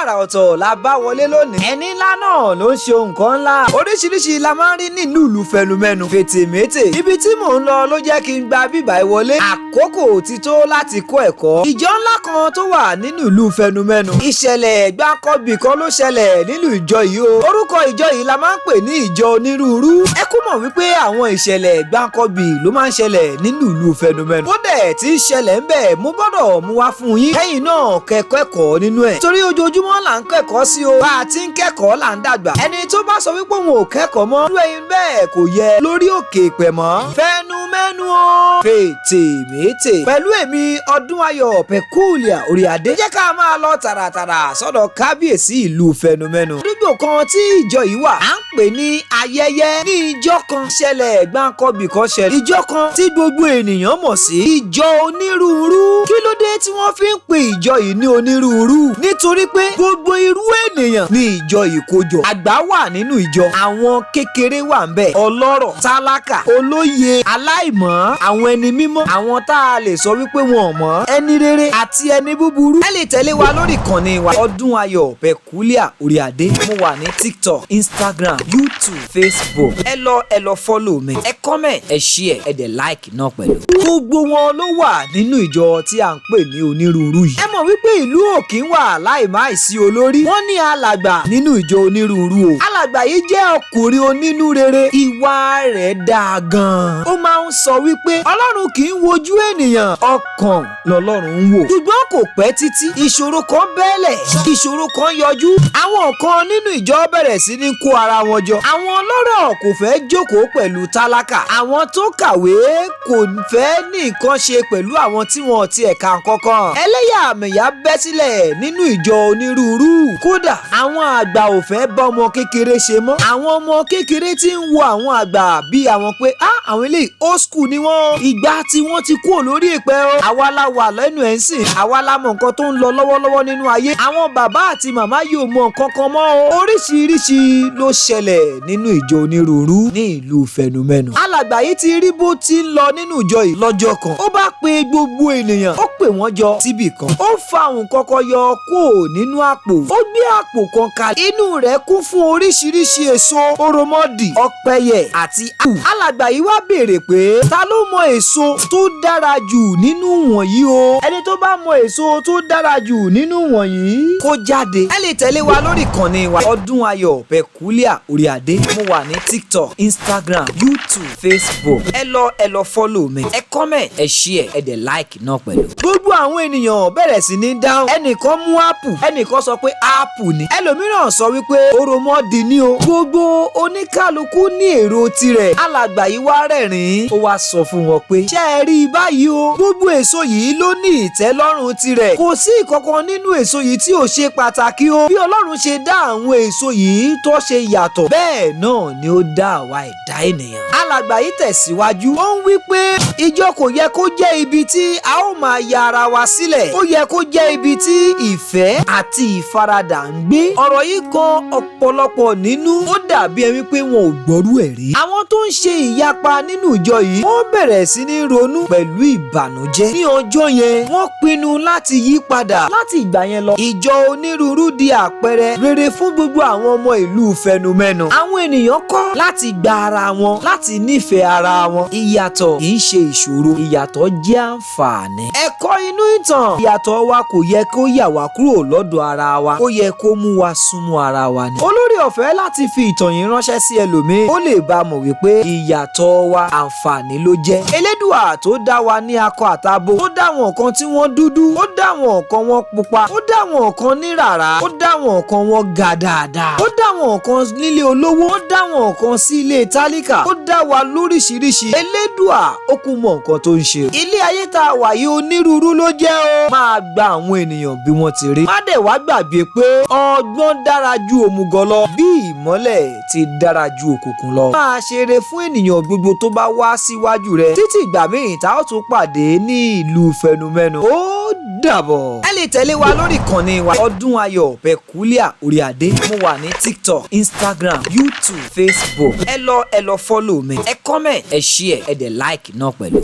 àrà ọ̀tọ̀ la bá wọlé lónìí. ẹni ńlá náà ló ń ṣe nǹkan ńlá. oríṣiríṣi la máa ń rí nínú ìlú Fẹnumẹnu. Fetemete ibi tí mò ń lọ ló jẹ́ kí n gba bíbá ìwọlé. àkókò ti tó láti kọ́ ẹ̀kọ́. ìjọ ńlá kan tó wà nínú ìlú Fẹnumẹnu. ìṣẹ̀lẹ̀ gbáǹkọ́bì kan ló ṣẹlẹ̀ nínú ìjọ yìí o. orúkọ ìjọ yìí la máa ń pè ní ìjọ onírúurú. ẹ kú mọ̀ wípé àwọn ìṣẹ̀lẹ̀ gbáǹkọ́bì ló máa ń ṣẹlẹ̀ nínú ìlú Fẹnumẹnu. ó dẹ̀ ti ń ṣẹlẹ̀ ń bẹ̀ mo gbọ́dọ̀ mú wá fún yín. kẹ́yìn náà kẹ́kọ̀ọ́ ẹ̀kọ́ nínú ẹ̀. torí ojoojúmọ́ là ń kẹ́kọ̀ọ́ sí o. bá a ti ń kẹ́kọ̀ọ́ là ń dàgbà. ẹni tó bá sọ wípé òun ò kẹ́kọ̀ọ́ mọ́. irú ẹyin bẹ́ẹ̀ kò yẹ lórí òkè ìpẹ̀ mọ́. Fẹnumẹnu o. Fetemete. pẹ̀lú èmi Odunayo Peculiar Oriade. jẹ́ ká máa lọ tààràtàrà sọ́dọ̀ kábíyèsí ìlú Fẹnumẹnu. àdúgbò kan tí ìjọ yìí wà à ń pè ní Ayẹyẹ. ní ìjọ kan ṣẹlẹ̀ gbáǹkọ́bì kan ṣẹlẹ̀. ìjọ kan tí gbogbo ènìyàn mọ̀ sí ìjọ onírúurú. kí ló dé tí wọ́n fi ń pe ìjọ yìí ní onírúurú? nítorí pé gbogbo irú ènìyàn ní ìjọ yìí kó jọ. àgbà wà nínú ìjọ. àwọn kékeré wà ń bẹ̀. ọlọ́rọ̀, tálákà, olóye, aláìmọ̀, àwọn ẹni mímọ́, àwọn tá a lè sọ wípé wọn ò mọ̀, ẹni rere àti ẹni búburú. ẹ lè tẹ̀lé wa lórí ìkànnì wa Odunayo Peculiar Oriade. mo wà ní TikTok, Instagram, YouTube, Facebook. ẹ lọ follow mi. ẹ comment, ẹ share, ẹ dẹ̀ like náà pẹ̀lú. gbogbo wọn ló wà nínú ìjọ tí à ń pè ní onírúurú yìí. ẹ mọ̀ wípé ìlú òkì ń wà láìmáìsí olórí. wọ́n ní alàgbà nínú ìjọ onírúurú o. alàgbà yìí jẹ́ ọkùnrin onínú rere. ìwà rẹ̀ dáa gan-an. ó máa ń sọ wípé ọlọ́run kì í wojú ènìyàn, ọkàn lọ́lọ́run ń wò. ṣùgbọ́n kò pẹ́ títí ìṣòro kan bẹ́ẹ̀lẹ̀, ìṣòro kan yọjú. àwọn kan nínú ìjọ bẹ̀rẹ̀ sí ní kó ara wọn jọ. àwọn ọlọ́rọ̀ kò fẹ́ jókòó pẹ̀lú tálákà. àwọn tó kàwé kò fẹ́ ní nǹkan ṣe pẹ̀lú àwọn tí wọn ti ẹ̀ka kankan. ẹlẹ́yàmẹ̀yà bẹ́ sílẹ̀ nínú ìjọ onírúurú. kódà àwọn àgbà ò fẹ́ bá ọmọ kékeré ṣe mọ́. àwọn ọmọ kékeré tí ń wo àwọn àgbà bí àwọn pé àwọn eléyìí old school ni wọ́n. ìgbà tí wọ́n ti kúrò lórí ìpẹ́ o. àwa la wà lẹ́nu ẹ̀ ń sìn. àwa la mọ̀ nǹkan tó ń lọ lọ́wọ́lọ́wọ́ nínú ayé. àwọn bàbá àti màmá yóò mọ nǹkan kan mọ́ o. oríṣiríṣi ló ṣẹlẹ̀ nínú ìjọ onírúurú ní ìlú Fẹnumẹnu. alàgbà yìí ti rí bó ti ń lọ nínú ìjọ yìí lọ́jọ́ kan. ó bá pe gbogbo ènìyàn. ó pè wọ́n jọ síbì kan. ó fa òun kọ́kọ́ yọ kó nínú àpò. ó gbé àpò kan kalẹ̀. inú rẹ̀ kún fún oríṣiríṣi èso òròmọdì, ọ̀pẹ̀yẹ àti ápù. alàgbà yìí wá béèrè pé ta ló mọ èso tó dára jù nínú wọ̀nyí o. ẹni tó bá mọ èso tó dára jù nínú wọ̀nyí kó jáde. ẹ lè tẹ̀lé wa lórí ìkànnì wa Odunayo Peculiar Oriade. mo wà ní TikTok, Instagram, YouTube, Facebook. ẹ lọ follow mi. ẹ comment, ẹ share, ẹ dẹ̀ like náà pẹ̀lú. gbogbo àwọn ènìyàn bẹ̀rẹ̀ sí ní dáhùn. ẹnìkan mú ápù, ẹnìkan sọ pé ápù ni. ẹlòmíràn sọ wípé òròmọdì ni o. gbogbo oníkálukú ní èrò tirẹ̀. alàgbà yìí wá rẹ́rìn-ín. ó wá sọ fún wọn pé ṣé ẹ rí i báyìí o. gbogbo èso yìí ló ní ìtẹ́lọ́rùn tirẹ̀. kò sí ìkankan nínú èso yìí tí ò ṣe pàtàkì o. bí Ọlọ́run ṣe dá àwọn èso yìí tó ṣe yàtọ̀, bẹ́ẹ̀ náà ni ó dá àwa ẹ̀dá ènìyàn. alàgbà yìí tẹ̀síwájú. ó ń wí pé ìjọ kò yẹ kó jẹ́ ibi tí a ó máa ya ara wa sílẹ̀. ó yẹ kó jẹ́ ibi tí ìfẹ́ àti ìfaradà ń gbé. ọ̀rọ̀ yìí kan ọ̀pọ̀lọpọ̀ nínú. ó dàbí ẹni pé wọn ò gbọ́rú ẹ̀ rí. àwọn tó ń ṣe ìyapa nínú ìjọ yìí wọ́n bẹ̀rẹ̀ sí ní ronú pẹ̀lú ìbànújẹ́. ní ọjọ́ yẹn wọ́n pinnu láti yí padà. láti ìgbà yẹn lọ ìjọ onírúurú di àpẹẹrẹ rere fún gbogbo àwọn ọmọ ìlú Fẹnumẹnu. àwọn ènìyàn kọ́ láti gba ara wọn, láti nífẹ̀ẹ́ ara wọn. ìyàtọ̀ kì í ṣe ìṣòro, ìyàtọ̀ jẹ́ àǹfààní. ẹ̀kọ́ inú ìtàn. ìyàtọ̀ wa kò yẹ kó yà wá kúrò lọ́dọ̀ ara wa. ó yẹ kó mú wa súnmọ́ ara wa ni. olórí ọ̀fẹ́ láti fi ìtàn yìí ránṣẹ́ sí ẹlòmíì. ó lè bá mọ̀ wípé ìyàtọ̀ wa àǹfààní ló jẹ́. Elédùà tó dá wa ní akọ àtabo. ó dá wọn kan tí wọ́n dúdú. ó dá wọn kan wọ́n pupa. ó dá wọn kan ní ràrá. ó dá wọn kan wọ́n ga dáadáa. ó dá wọn kan nílé olówó. ó dá wọn kan sí ilé tálíkà. ó dá wa lóríṣiríṣi. Elédùà ó kú mọ nǹkan tó ń ṣe. ilé ayé tá a wà yìí onírúurú ló jẹ́ o. máa gba àwọn ènìyàn bí wọ́n ti rí. má dẹ̀ wá gbàgbé pé ọgbọ́n dára ju òmùgọ̀ lọ, bí ìmọ́lẹ̀ ti dára ju òkùnkùn lọ. máa ṣeré fún ènìyàn gbogbo tó bá wá síwájú rẹ. títí ìgbà míì tá a ó tún pàdé ní ìlú Fẹnumẹnu. ó dàbọ̀. ẹ lè tẹ̀lé wa lórí ìkànnì wa Odunayo Peculiar Oriade. mo wà ní TikTok, Instagram, YouTube, Facebook. ẹ lọ follow mi. ẹ comment, ẹ share, ẹ dẹ̀ like náà pẹ̀lú.